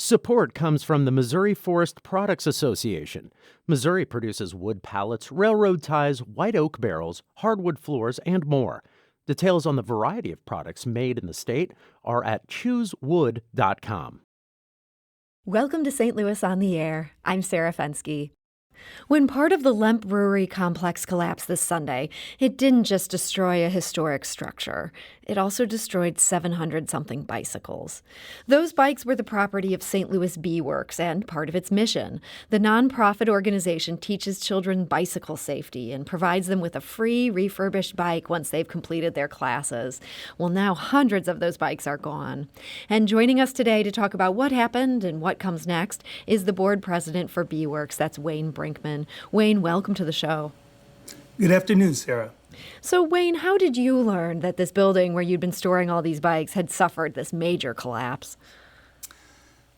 Support comes from the Missouri Forest Products Association. Missouri produces wood pallets, railroad ties, white oak barrels, hardwood floors, and more. Details on the variety of products made in the state are at choosewood.com. Welcome to St. Louis on the Air. I'm Sarah Fensky. When part of the Lemp Brewery complex collapsed this Sunday, it didn't just destroy a historic structure. It also destroyed 700-something bicycles. Those bikes were the property of St. Louis Bee Works and part of its mission. The nonprofit organization teaches children bicycle safety and provides them with a free refurbished bike once they've completed their classes. Well, now hundreds of those bikes are gone. And joining us today to talk about what happened and what comes next is the board president for Bee Works. That's Wayne Brinkman. Wayne, welcome to the show. Good afternoon, Sarah. So, Wayne, how did you learn that this building where you'd been storing all these bikes had suffered this major collapse?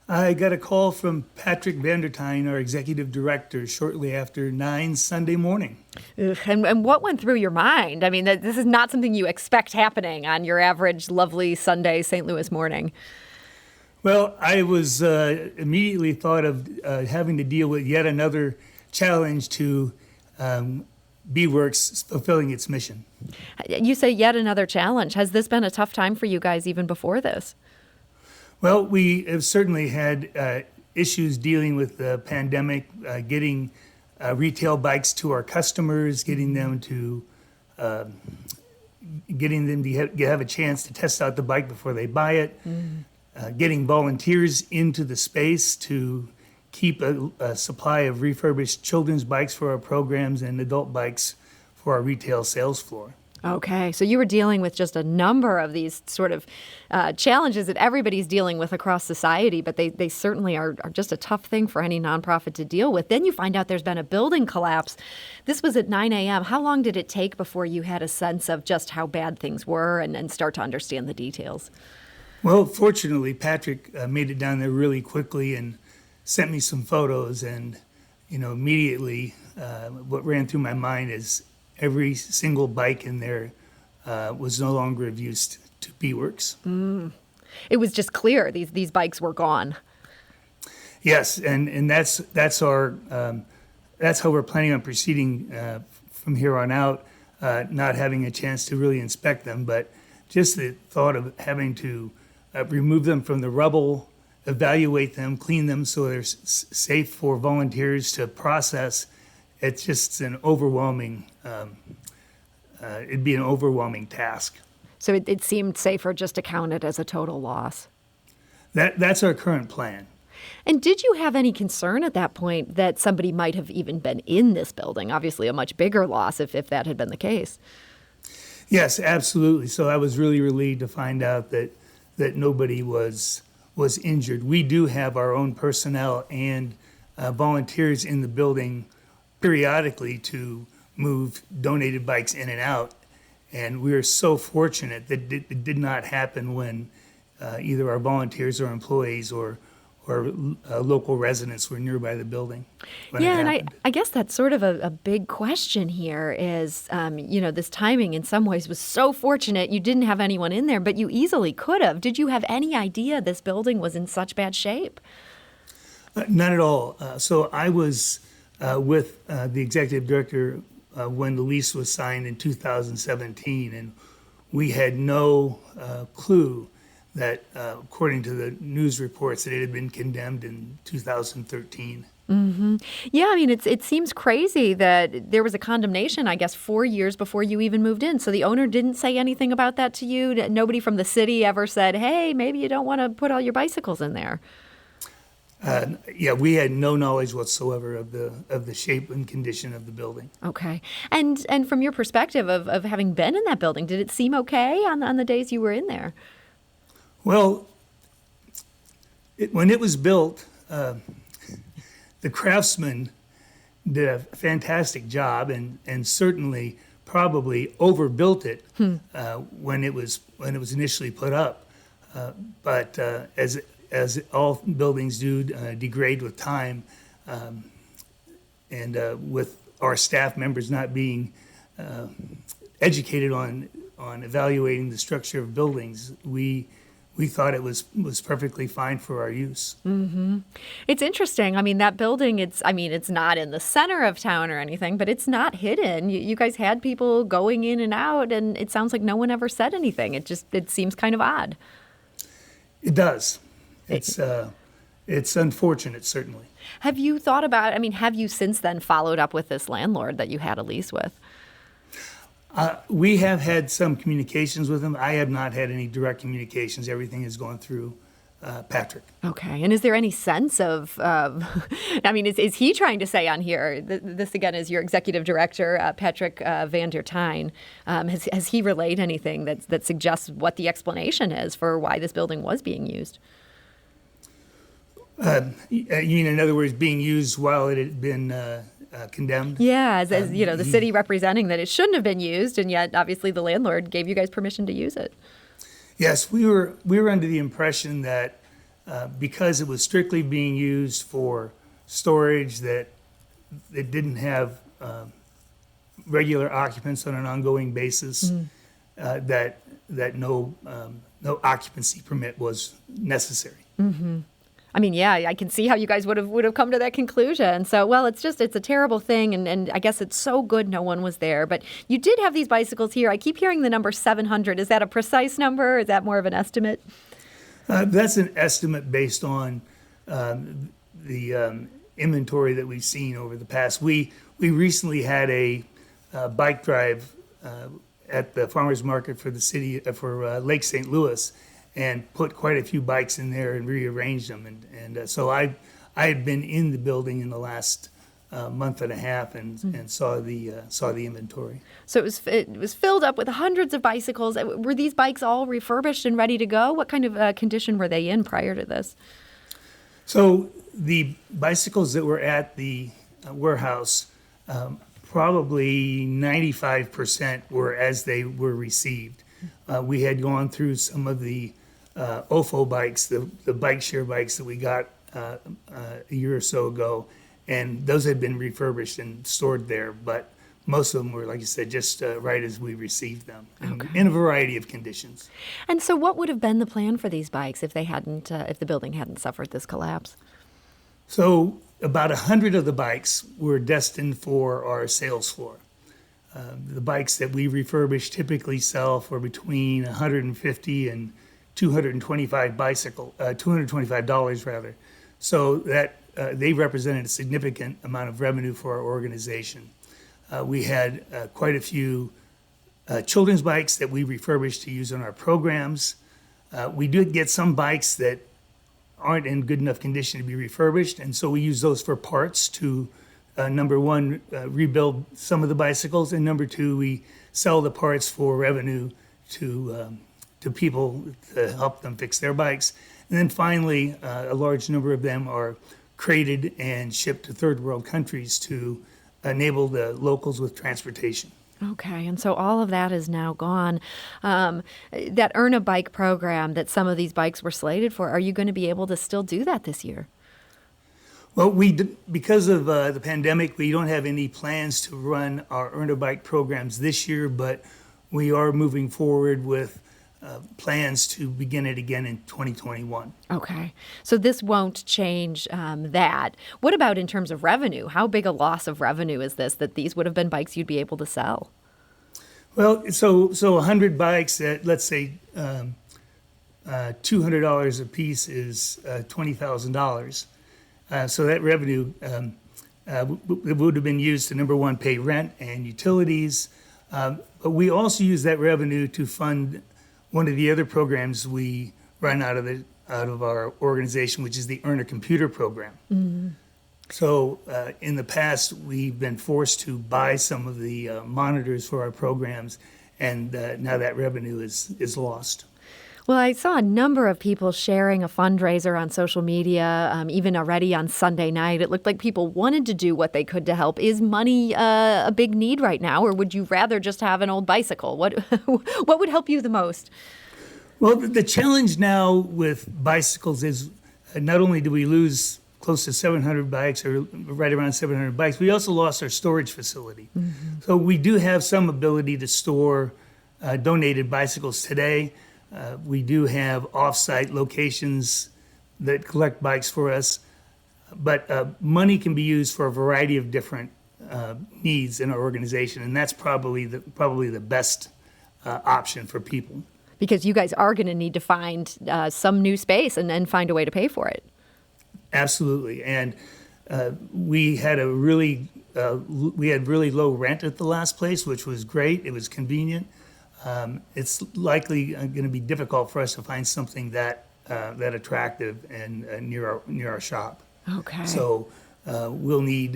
I got a call from Patrick Vandertine, our executive director, shortly after 9 Sunday morning. Ugh, and what went through your mind? I mean, this is not something you expect happening on your average lovely Sunday St. Louis morning. Well, I was immediately thought of having to deal with yet another challenge to Bee Works fulfilling its mission. You say yet another challenge. Has this been a tough time for you guys even before this? Well, we have certainly had issues dealing with the pandemic, getting retail bikes to our customers, getting them to have a chance to test out the bike before they buy it, getting volunteers into the space to keep a supply of refurbished children's bikes for our programs and adult bikes for our retail sales floor. Okay, so you were dealing with just a number of these sort of challenges that everybody's dealing with across society, but they certainly are just a tough thing for any nonprofit to deal with. Then you find out there's been a building collapse. This was at 9 a.m. How long did it take before you had a sense of just how bad things were and start to understand the details? Well, fortunately, Patrick made it down there really quickly and sent me some photos, and immediately what ran through my mind is every single bike in there was no longer of use to Bee Works. It was just clear these bikes were gone. Yes, and that's our that's how we're planning on proceeding from here on out. Not having a chance to really inspect them, but just the thought of having to remove them from the rubble, evaluate them, clean them so they're safe for volunteers to process. It's just an overwhelming, it'd be an overwhelming task. So it seemed safer just to count it as a total loss. That's our current plan. And did you have any concern at that point that somebody might have even been in this building? Obviously a much bigger loss if that had been the case. Yes, absolutely. So I was really relieved to find out that nobody was injured. We do have our own personnel and volunteers in the building periodically to move donated bikes in and out. And we are so fortunate that it did not happen when either our volunteers or employees or local residents were nearby the building. Yeah, and I guess that's sort of a big question here is, this timing in some ways was so fortunate you didn't have anyone in there, but you easily could have. Did you have any idea this building was in such bad shape? Not at all. So I was with the executive director when the lease was signed in 2017, and we had no clue that, according to the news reports, that it had been condemned in 2013. Mm-hmm. Yeah, I mean, it seems crazy that there was a condemnation, I guess, 4 years before you even moved in. So the owner didn't say anything about that to you? Nobody from the city ever said, hey, maybe you don't want to put all your bicycles in there? Yeah, we had no knowledge whatsoever of the shape and condition of the building. Okay. And from your perspective of having been in that building, did it seem okay on the days you were in there? Well, when it was built, the craftsmen did a fantastic job and certainly probably overbuilt it when it was initially put up. But as all buildings do, degrade with time, and with our staff members not being educated on evaluating the structure of buildings, we we thought it was perfectly fine for our use. It's interesting. I mean, that building, it's not in the center of town or anything, but it's not hidden. You guys had people going in and out, and it sounds like no one ever said anything. It seems kind of odd. It does. It's unfortunate, certainly. Have you thought about, have you since then followed up with this landlord that you had a lease with? We have had some communications with him. I have not had any direct communications. Everything is going through Patrick. Okay. And is there any sense of, is he trying to say on here, this again is your executive director, Patrick Van der Tijn, has he relayed anything that suggests what the explanation is for why this building was being used? You mean, in other words, being used while it had been condemned? Yeah, as the city representing that it shouldn't have been used, and yet obviously the landlord gave you guys permission to use it. Yes, we were under the impression that because it was strictly being used for storage, that it didn't have regular occupants on an ongoing basis, that no occupancy permit was necessary. I can see how you guys would have come to that conclusion. So, well, it's a terrible thing, and I guess it's so good no one was there. But you did have these bicycles here. I keep hearing the number 700. Is that a precise number? Is that more of an estimate? That's an estimate based on the inventory that we've seen over the past. We recently had a bike drive at the farmers market for the city for Lake St. Louis, and put quite a few bikes in there and rearranged them. And so I had been in the building in the last month and a half and saw the inventory. So it was filled up with hundreds of bicycles. Were these bikes all refurbished and ready to go? What kind of condition were they in prior to this? So the bicycles that were at the warehouse, probably 95% were as they were received. We had gone through some of the OFO bikes, the bike share bikes that we got a year or so ago, and those had been refurbished and stored there. But most of them were, like you said, just right as we received them, in a variety of conditions. And so, what would have been the plan for these bikes if if the building hadn't suffered this collapse? So, about 100 of the bikes were destined for our sales floor. The bikes that we refurbish typically sell for between $150 and $225 rather. So that they represented a significant amount of revenue for our organization. We had quite a few children's bikes that we refurbished to use on our programs. We did get some bikes that aren't in good enough condition to be refurbished, and so we use those for parts to number one, rebuild some of the bicycles, and number two, we sell the parts for revenue to people to help them fix their bikes. And then finally, a large number of them are crated and shipped to third world countries to enable the locals with transportation. Okay, and so all of that is now gone. That Earn a Bike program that some of these bikes were slated for, are you going to be able to still do that this year? Well, because of the pandemic, we don't have any plans to run our Earn a Bike programs this year, but we are moving forward with plans to begin it again in 2021. Okay, so this won't change that. What about in terms of revenue? How big a loss of revenue is this, that these would have been bikes you'd be able to sell? Well, so 100 bikes at, let's say, $200 a piece is $20,000. So that revenue would have been used to, number one, pay rent and utilities. But we also use that revenue to fund one of the other programs we run out of our organization, which is the Earn a Computer program. Mm-hmm. So in the past, we've been forced to buy some of the monitors for our programs, and now that revenue is lost. Well, I saw a number of people sharing a fundraiser on social media, even already on Sunday night. It looked like people wanted to do what they could to help. Is money a big need right now, or would you rather just have an old bicycle? What would help you the most? Well, the challenge now with bicycles is not only do we lose close to 700 bikes, or right around 700 bikes, we also lost our storage facility. Mm-hmm. So we do have some ability to store donated bicycles today. We do have off-site locations that collect bikes for us, but money can be used for a variety of different needs in our organization, and that's probably the best option for people. Because you guys are going to need to find some new space and then find a way to pay for it. Absolutely, and we had really low rent at the last place, which was great. It was convenient. It's likely going to be difficult for us to find something that attractive and near our shop. Okay. So we'll need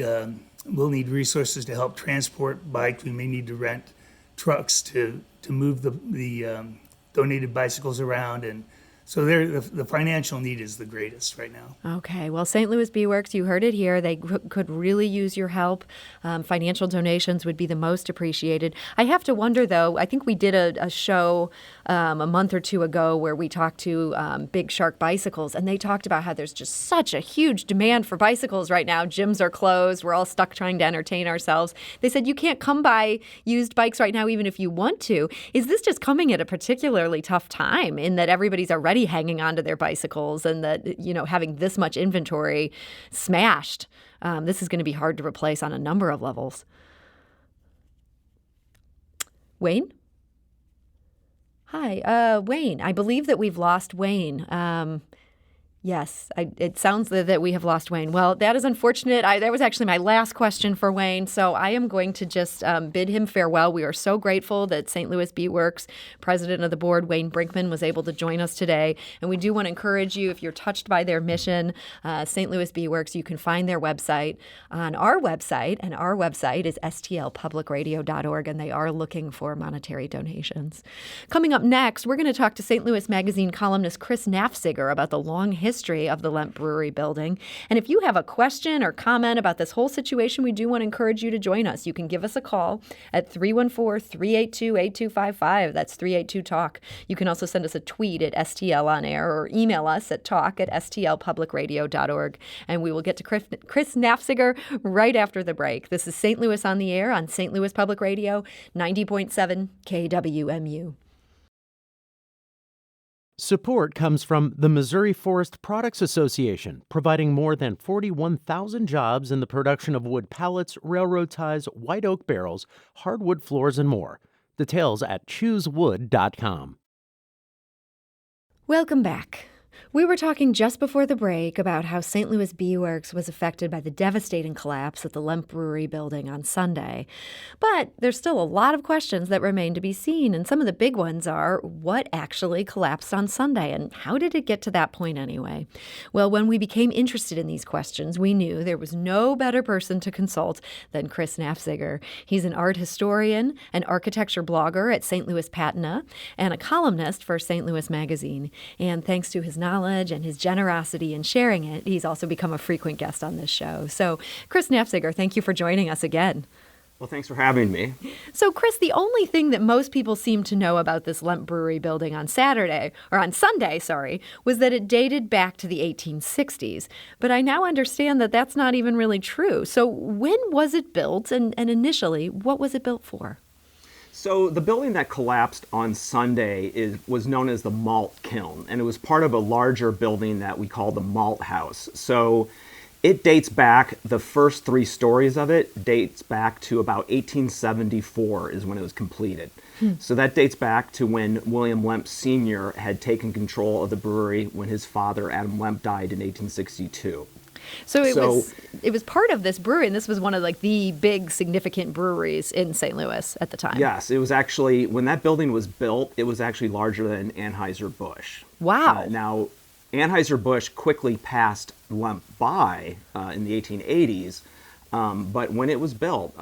resources to help transport bikes. We may need to rent trucks to move the donated bicycles around, and so the financial need is the greatest right now. Okay. Well, St. Louis Bee Works, you heard it here. They could really use your help. Financial donations would be the most appreciated. I have to wonder, though, I think we did a show a month or two ago where we talked to Big Shark Bicycles, and they talked about how there's just such a huge demand for bicycles right now. Gyms are closed. We're all stuck trying to entertain ourselves. They said you can't come by used bikes right now, even if you want to. Is this just coming at a particularly tough time in that everybody's already hanging on to their bicycles and that, having this much inventory smashed, this is going to be hard to replace on a number of levels. Wayne? Hi, Wayne. I believe that we've lost Wayne. Yes, it sounds that we have lost Wayne. Well, that is unfortunate. That was actually my last question for Wayne, so I am going to just bid him farewell. We are so grateful that St. Louis Bee Works president of the board, Wayne Brinkman, was able to join us today. And we do want to encourage you, if you're touched by their mission, St. Louis Bee Works, you can find their website on our website, and our website is stlpublicradio.org, and they are looking for monetary donations. Coming up next, we're going to talk to St. Louis Magazine columnist Chris Nafziger about the long history of the Lemp Brewery building. And if you have a question or comment about this whole situation, we do want to encourage you to join us. You can give us a call at 314-382-8255. That's 382-TALK. You can also send us a tweet at STL on air or email us at talk@stlpublicradio.org. And we will get to Chris Nafziger right after the break. This is St. Louis on the Air on St. Louis Public Radio, 90.7 KWMU. Support comes from the Missouri Forest Products Association, providing more than 41,000 jobs in the production of wood pallets, railroad ties, white oak barrels, hardwood floors, and more. Details at choosewood.com. Welcome back. We were talking just before the break about how St. Louis Bee Works was affected by the devastating collapse at the Lemp Brewery building on Sunday. But there's still a lot of questions that remain to be seen, and some of the big ones are, what actually collapsed on Sunday, and how did it get to that point anyway? Well, when we became interested in these questions, we knew there was no better person to consult than Chris Nafziger. He's an art historian, an architecture blogger at St. Louis Patina, and a columnist for St. Louis Magazine. And thanks to his knowledge and his generosity in sharing it, he's also become a frequent guest on this show. So, Chris Nafziger, thank you for joining us again. Well, thanks for having me. So, Chris, the only thing that most people seem to know about this Lemp Brewery building on Sunday, was that it dated back to the 1860s. But I now understand that that's not even really true. So when was it built, and initially, what was it built for? So the building that collapsed on Sunday was known as the malt kiln, and it was part of a larger building that we call the malt house. So it dates back, the first 3 stories of it dates back to about 1874 is when it was completed. So that dates back to when William Lemp Sr. had taken control of the brewery when his father, Adam Lemp, died in 1862. So it was part of this brewery, and this was one of the big significant breweries in St. Louis at the time. Yes, it was actually, when that building was built, it was actually larger than Anheuser-Busch. Wow. Now, Anheuser-Busch quickly passed Lemp by in the 1880s, but when it was built,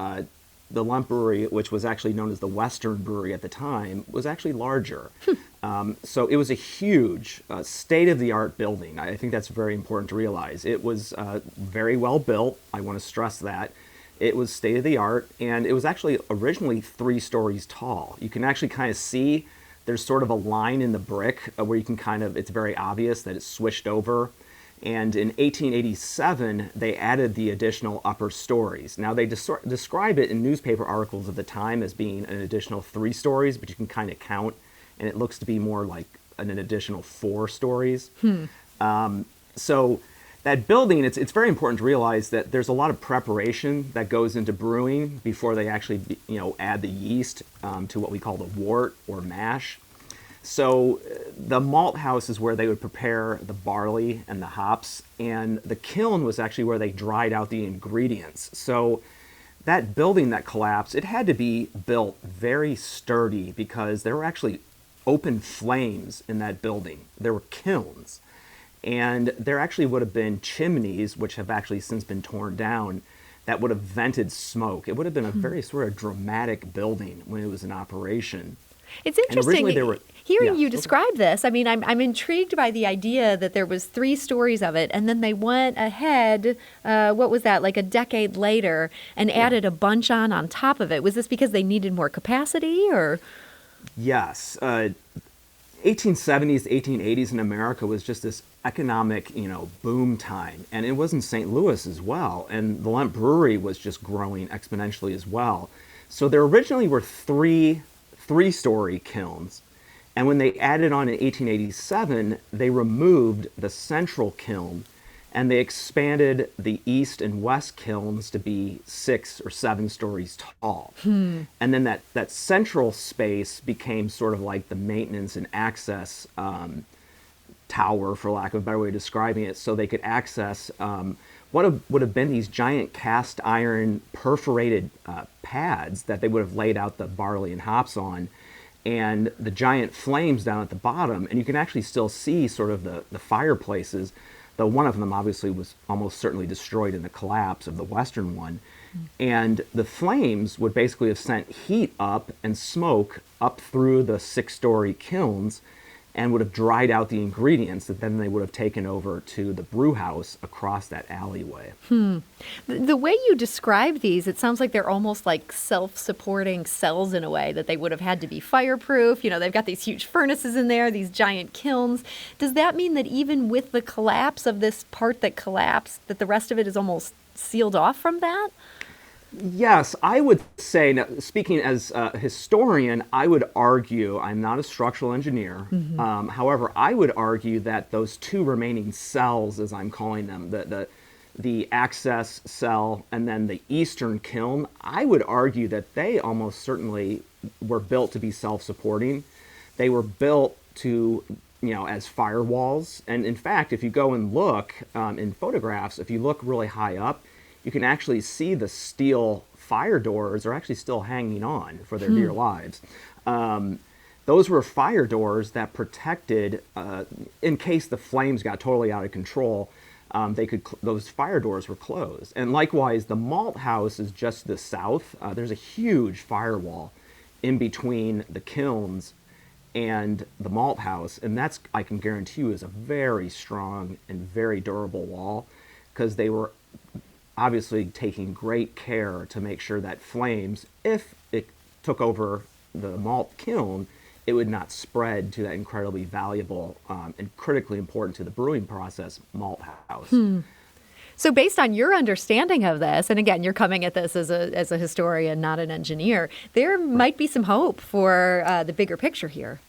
the Lemp Brewery, which was actually known as the Western Brewery at the time, was actually larger. So it was a huge, state-of-the-art building. I think that's very important to realize. It was very well built. I want to stress that. It was state-of-the-art, and it was actually originally 3 stories tall. You can actually kind of see there's sort of a line in the brick where you can it's very obvious that it's swished over. And in 1887, they added the additional upper stories. Now, they describe it in newspaper articles of the time as being an additional 3 stories, but you can kind of count, and it looks to be more like an additional 4 stories. So that building, it's very important to realize that there's a lot of preparation that goes into brewing before they actually, add the yeast to what we call the wort or mash. So the malt house is where they would prepare the barley and the hops, and the kiln was actually where they dried out the ingredients. So that building that collapsed, it had to be built very sturdy because there were actually open flames in that building. There were kilns. And there actually would have been chimneys, which have actually since been torn down, that would have vented smoke. It would have been a very sort of dramatic building when it was in operation. It's interesting hearing you okay. describe this. I mean, I'm intrigued by the idea that there was 3 stories of it, and then they went ahead, what was that, like a decade later, and added a bunch on top of it. Was this because they needed more capacity, or? Yes. 1870s, 1880s in America was just this economic, boom time. And it was in St. Louis as well. And the Lemp Brewery was just growing exponentially as well. So there originally were 3 three-story kilns. And when they added on in 1887, they removed the central kiln and they expanded the east and west kilns to be 6 or 7 stories tall. And then that central space became sort of like the maintenance and access tower, for lack of a better way of describing it, so they could access what would have been these giant cast iron perforated pads that they would have laid out the barley and hops on, and the giant flames down at the bottom. And you can actually still see sort of the fireplaces, though one of them obviously was almost certainly destroyed in the collapse of the western one. And the flames would basically have sent heat up and smoke up through the 6-story kilns and would have dried out the ingredients that then they would have taken over to the brew house across that alleyway. The way you describe these, it sounds like they're almost like self-supporting cells in a way, that they would have had to be fireproof. They've got these huge furnaces in there, these giant kilns. Does that mean that even with the collapse of this part that collapsed, that the rest of it is almost sealed off from that? Yes, I would say, now, speaking as a historian, I would argue, I'm not a structural engineer, however, I would argue that those 2 remaining cells, as I'm calling them, the access cell and then the eastern kiln, I would argue that they almost certainly were built to be self-supporting. They were built to, as firewalls. And in fact, if you go and look in photographs, if you look really high up, you can actually see the steel fire doors are actually still hanging on for their dear lives. Those were fire doors that protected, in case the flames got totally out of control, those fire doors were closed. And likewise, the malt house is just to the south. There's a huge firewall in between the kilns and the malt house, and that's, I can guarantee you, is a very strong and very durable wall, because they were obviously taking great care to make sure that flames, if it took over the malt kiln, it would not spread to that incredibly valuable and critically important to the brewing process malt house. So based on your understanding of this, and again, you're coming at this as a historian, not an engineer, there might be some hope for the bigger picture here.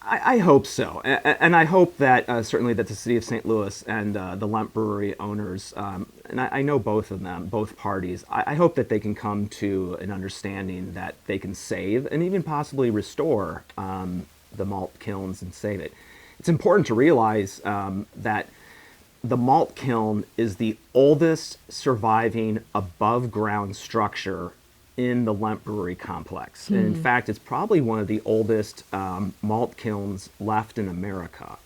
I hope so, and I hope that certainly that the city of St. Louis and the Lemp Brewery owners, and I know both of them, both parties, I hope that they can come to an understanding that they can save and even possibly restore the malt kilns and save it. It's important to realize that the malt kiln is the oldest surviving above-ground structure in the Lemp Brewery complex. And in fact, it's probably one of the oldest malt kilns left in America.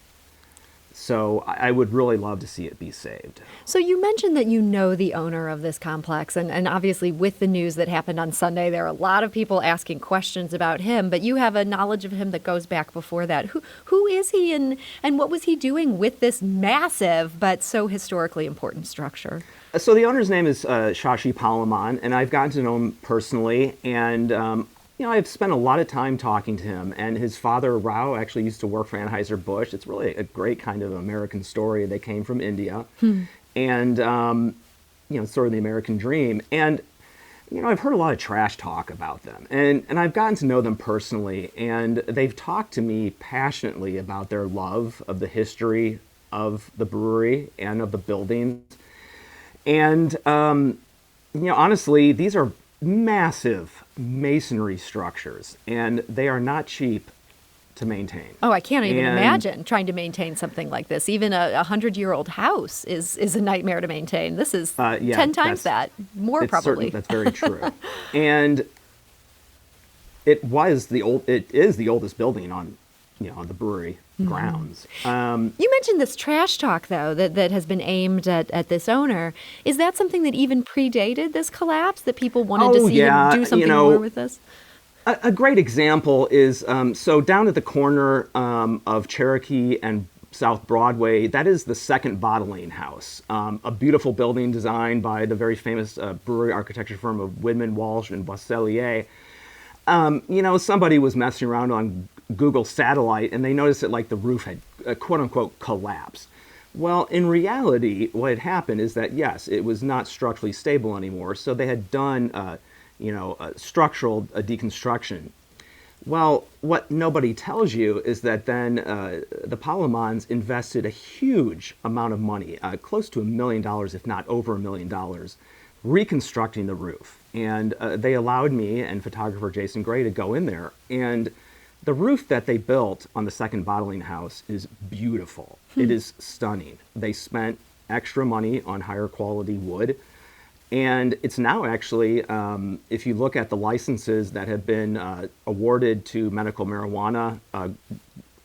So I would really love to see it be saved. So you mentioned that you know the owner of this complex, and obviously with the news that happened on Sunday, there are a lot of people asking questions about him, but you have a knowledge of him that goes back before that. Who is he, and what was he doing with this massive but so historically important structure? So the owner's name is Shashi Palaman, and I've gotten to know him personally, and I've spent a lot of time talking to him, and his father, Rao, actually used to work for Anheuser-Busch. It's really a great kind of American story. They came from India, and, sort of the American dream. And I've heard a lot of trash talk about them, and I've gotten to know them personally, and they've talked to me passionately about their love of the history of the brewery and of the buildings. And, honestly, these are massive masonry structures, and they are not cheap to maintain. Oh, I can't even And- imagine trying to maintain something like this. Even a 100-year-old house is a nightmare to maintain. This is Yeah, 10 times that, more probably. That's very true. And it is the oldest building on the brewery grounds. You mentioned this trash talk, though, that has been aimed at this owner. Is that something that even predated this collapse, that people wanted to see him do something more with this? A great example is, so down at the corner of Cherokee and South Broadway, that is the Second Bottling House, a beautiful building designed by the very famous brewery architecture firm of Widman, Walsh, and Boisselier. Somebody was messing around on Google Satellite, and they noticed that the roof had quote-unquote collapsed. Well, in reality, what had happened is that, yes, it was not structurally stable anymore, so they had done a structural deconstruction. Well, what nobody tells you is that then the Palomons invested a huge amount of money, close to $1 million, if not over $1 million, reconstructing the roof. And they allowed me and photographer Jason Gray to go in there. And the roof that they built on the Second Bottling House is beautiful. It is stunning. They spent extra money on higher quality wood. And it's now actually, if you look at the licenses that have been awarded to medical marijuana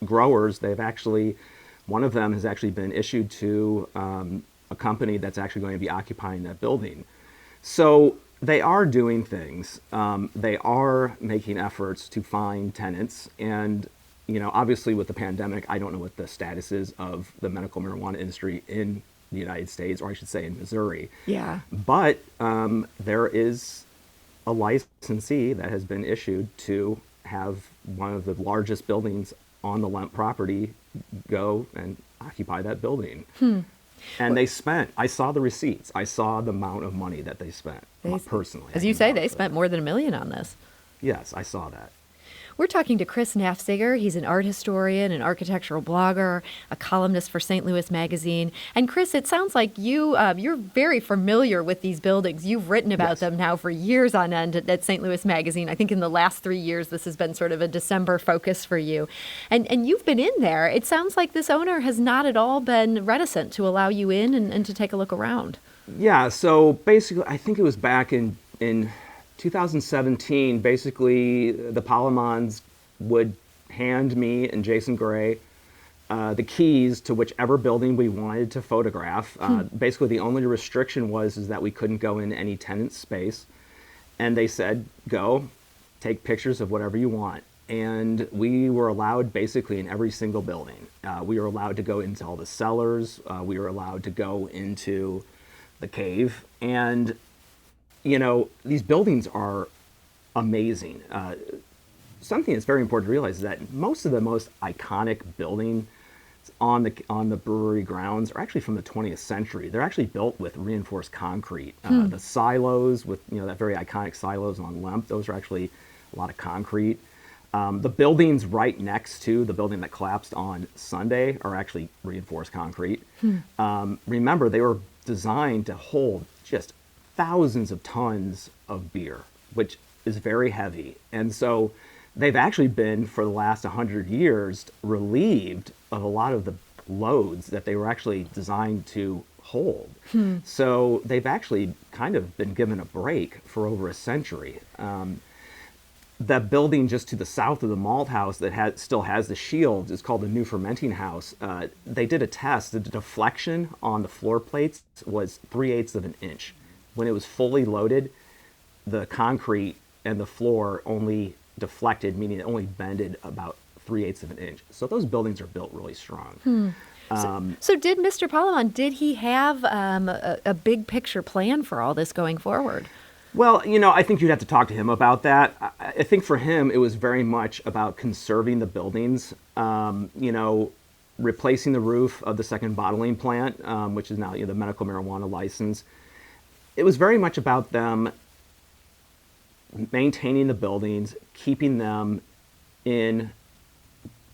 growers, one of them has actually been issued to a company that's actually going to be occupying that building. So they are doing things. They are making efforts to find tenants. And, obviously with the pandemic, I don't know what the status is of the medical marijuana industry in the United States, or I should say in Missouri. Yeah. But there is a licensee that has been issued to have one of the largest buildings on the Lemp property go and occupy that building. And I saw the receipts. I saw the amount of money that they spent personally. As you say, they spent more than $1 million on this. Yes, I saw that. We're talking to Chris Nafziger. He's an art historian, an architectural blogger, a columnist for St. Louis Magazine. And Chris, it sounds like you're very familiar with these buildings. You've written about them now for years on end at St. Louis Magazine. I think in the last 3 years, this has been sort of a December focus for you. And you've been in there. It sounds like this owner has not at all been reticent to allow you in and to take a look around. Yeah, so basically, I think it was back in 2017, basically the Palomons would hand me and Jason Gray the keys to whichever building we wanted to photograph. Basically, the only restriction is that we couldn't go in any tenant space. And they said, go, take pictures of whatever you want. And we were allowed basically in every single building. We were allowed to go into all the cellars. We were allowed to go into the cave. And these buildings are amazing. Something that's very important to realize is that most of the most iconic buildings on the brewery grounds are actually from the 20th century. They're actually built with reinforced concrete. The silos with that very iconic silos on Lemp, those are actually a lot of concrete. The buildings right next to the building that collapsed on Sunday are actually reinforced concrete. Remember, they were designed to hold just thousands of tons of beer, which is very heavy. And so they've actually been, for the last 100 years, relieved of a lot of the loads that they were actually designed to hold. So they've actually kind of been given a break for over a century. The building just to the south of the malt house that still has the shields is called the New Fermenting House. They did a test. The deflection on the floor plates was 3/8 of an inch. When it was fully loaded, the concrete and the floor only deflected, meaning it only bended about 3/8 of an inch. So those buildings are built really strong. So did Mr. Palomon, did he have a big picture plan for all this going forward? Well, I think you'd have to talk to him about that. I think for him, it was very much about conserving the buildings, replacing the roof of the Second Bottling Plant, which is now the medical marijuana license. It was very much about them maintaining the buildings, keeping them in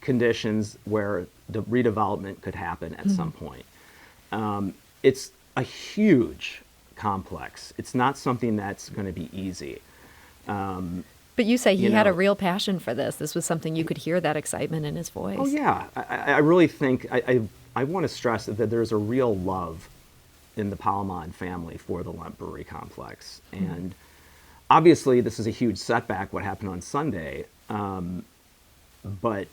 conditions where the redevelopment could happen at some point. It's a huge complex. It's not something that's going to be easy. But you say he had a real passion for this. This was something you could hear that excitement in his voice. Oh yeah, I really think I want to stress that there's a real love in the Palamon family for the Lemp Brewery complex, and obviously this is a huge setback what happened on Sunday, but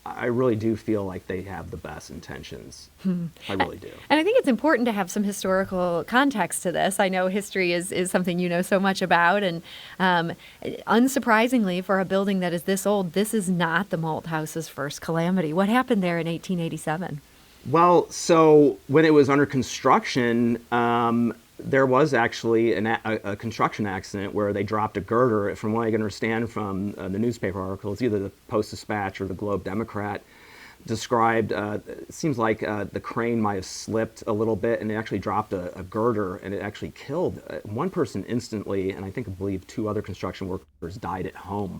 I really do feel like they have the best intentions. I really do. And I think it's important to have some historical context to this. I know history is something you know so much about, and unsurprisingly, for a building that is this old, this is not the malt house's first calamity. What happened there in 1887? Well, so when it was under construction, there was actually a construction accident where they dropped a girder. From what I can understand from the newspaper articles, either the Post-Dispatch or the Globe Democrat described, it seems like the crane might have slipped a little bit and it actually dropped a girder, and it actually killed one person instantly, and I believe 2 other construction workers died at home.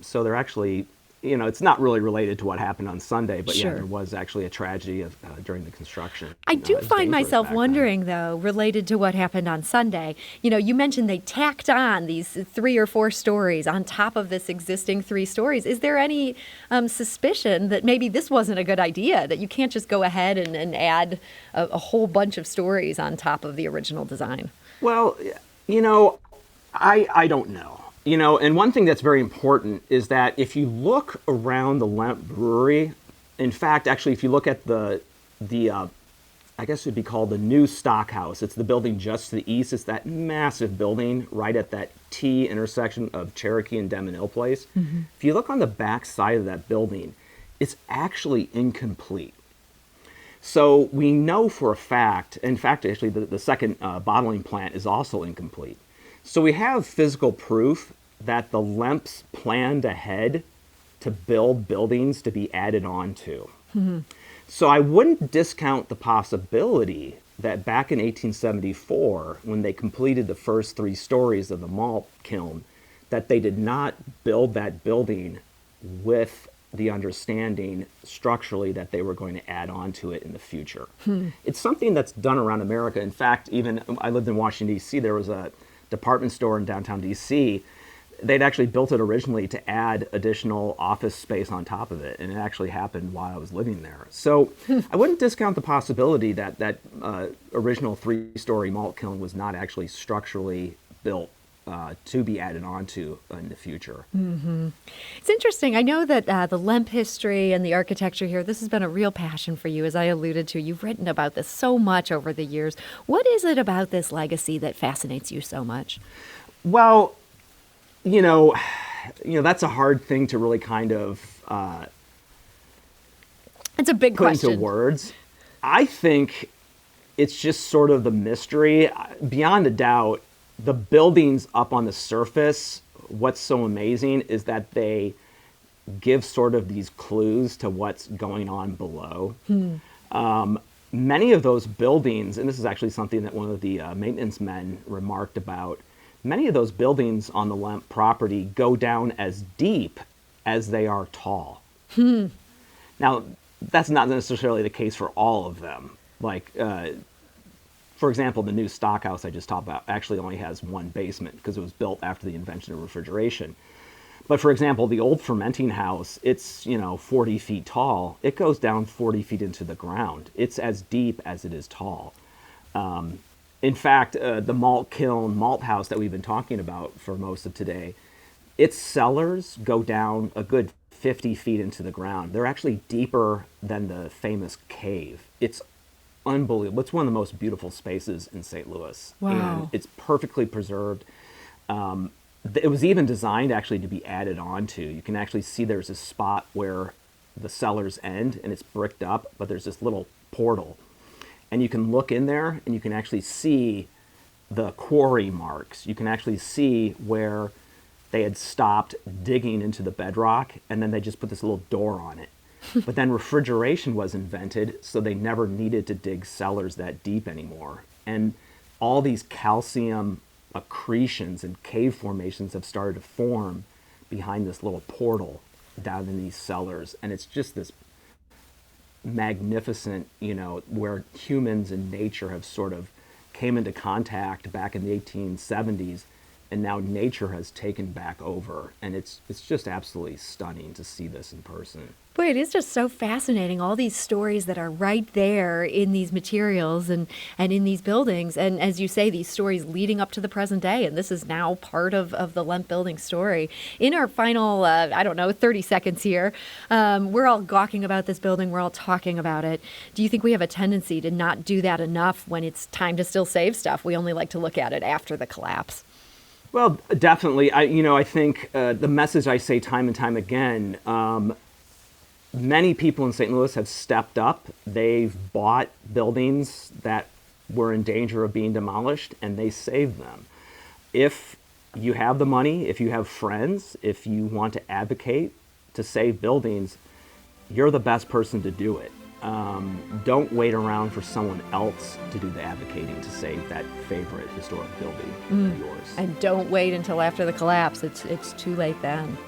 So they're actually, it's not really related to what happened on Sunday, but Sure. yeah, there was actually a tragedy during the construction. I do It was find dangerous myself back then. wondering, though, related to what happened on Sunday. You mentioned they tacked on these 3 or 4 stories on top of this existing 3 stories. Is there any suspicion that maybe this wasn't a good idea, that you can't just go ahead and add a whole bunch of stories on top of the original design? Well, I don't know. And one thing that's very important is that if you look around the Lemp Brewery, in fact, actually, if you look at the I guess it would be called the new stockhouse. It's the building just to the east. It's that massive building right at that T intersection of Cherokee and Demon Hill Place. If you look on the back side of that building, it's actually incomplete. So we know for a fact, in fact, actually, the second bottling plant is also incomplete. So we have physical proof that the Lemps planned ahead to build buildings to be added on to. So I wouldn't discount the possibility that back in 1874, when they completed the first 3 stories of the malt kiln, that they did not build that building with the understanding structurally that they were going to add on to it in the future. It's something that's done around America. In fact, even I lived in Washington, D.C., there was a department store in downtown D.C. They'd actually built it originally to add additional office space on top of it, and it actually happened while I was living there. So I wouldn't discount the possibility that that original 3-story malt kiln was not actually structurally built to be added on to in the future. It's interesting. I know that the Lemp history and the architecture here, this has been a real passion for you, as I alluded to. You've written about this so much over the years. What is it about this legacy that fascinates you so much? Well, that's a hard thing to really kind of It's a big put question. into words. I think it's just sort of the mystery. Beyond a doubt, the buildings up on the surface, what's so amazing is that they give sort of these clues to what's going on below. Many of those buildings, and this is actually something that one of the maintenance men remarked about, many of those buildings on the Lemp property go down as deep as they are tall. Now, that's not necessarily the case for all of them. Like, for example, the new stockhouse I just talked about actually only has 1 basement because it was built after the invention of refrigeration. But for example, the old fermenting house, it's 40 feet tall. It goes down 40 feet into the ground. It's as deep as it is tall. In fact, the malt kiln, malt house that we've been talking about for most of today, its cellars go down a good 50 feet into the ground. They're actually deeper than the famous cave. It's unbelievable. It's one of the most beautiful spaces in St. Louis. Wow. And it's perfectly preserved. It was even designed actually to be added on to. You can actually see there's a spot where the cellars end and it's bricked up, but there's this little portal. And you can look in there and you can actually see the quarry marks. You can actually see where they had stopped digging into the bedrock, and then they just put this little door on it. But then refrigeration was invented, so they never needed to dig cellars that deep anymore. And all these calcium accretions and cave formations have started to form behind this little portal down in these cellars. And it's just this magnificent, where humans and nature have sort of came into contact back in the 1870s, and now nature has taken back over. And it's just absolutely stunning to see this in person. Boy, it is just so fascinating, all these stories that are right there in these materials and in these buildings. And as you say, these stories leading up to the present day. And this is now part of the Lemp building story. In our final, 30 seconds here, we're all gawking about this building. We're all talking about it. Do you think we have a tendency to not do that enough when it's time to still save stuff? We only like to look at it after the collapse. Well, definitely. I think the message I say time and time again, many people in St. Louis have stepped up. They've bought buildings that were in danger of being demolished, and they saved them. If you have the money, if you have friends, if you want to advocate to save buildings, you're the best person to do it. Don't wait around for someone else to do the advocating to save that favorite historic building of yours. And don't wait until after the collapse. It's too late then.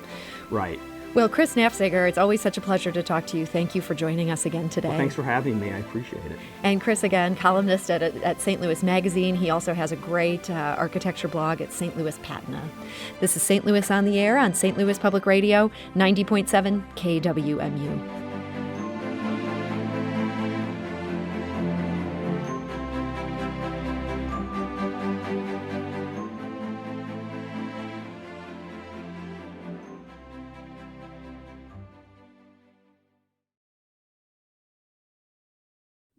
Right. Well, Chris Nafziger, it's always such a pleasure to talk to you. Thank you for joining us again today. Well, thanks for having me. I appreciate it. And Chris, again, columnist at St. Louis Magazine. He also has a great architecture blog at St. Louis Patina. This is St. Louis on the Air on St. Louis Public Radio, 90.7 KWMU.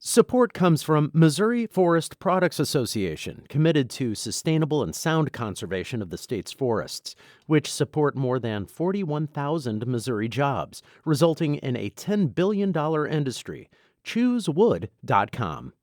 Support comes from Missouri Forest Products Association, committed to sustainable and sound conservation of the state's forests, which support more than 41,000 Missouri jobs, resulting in a $10 billion industry. ChooseWood.com.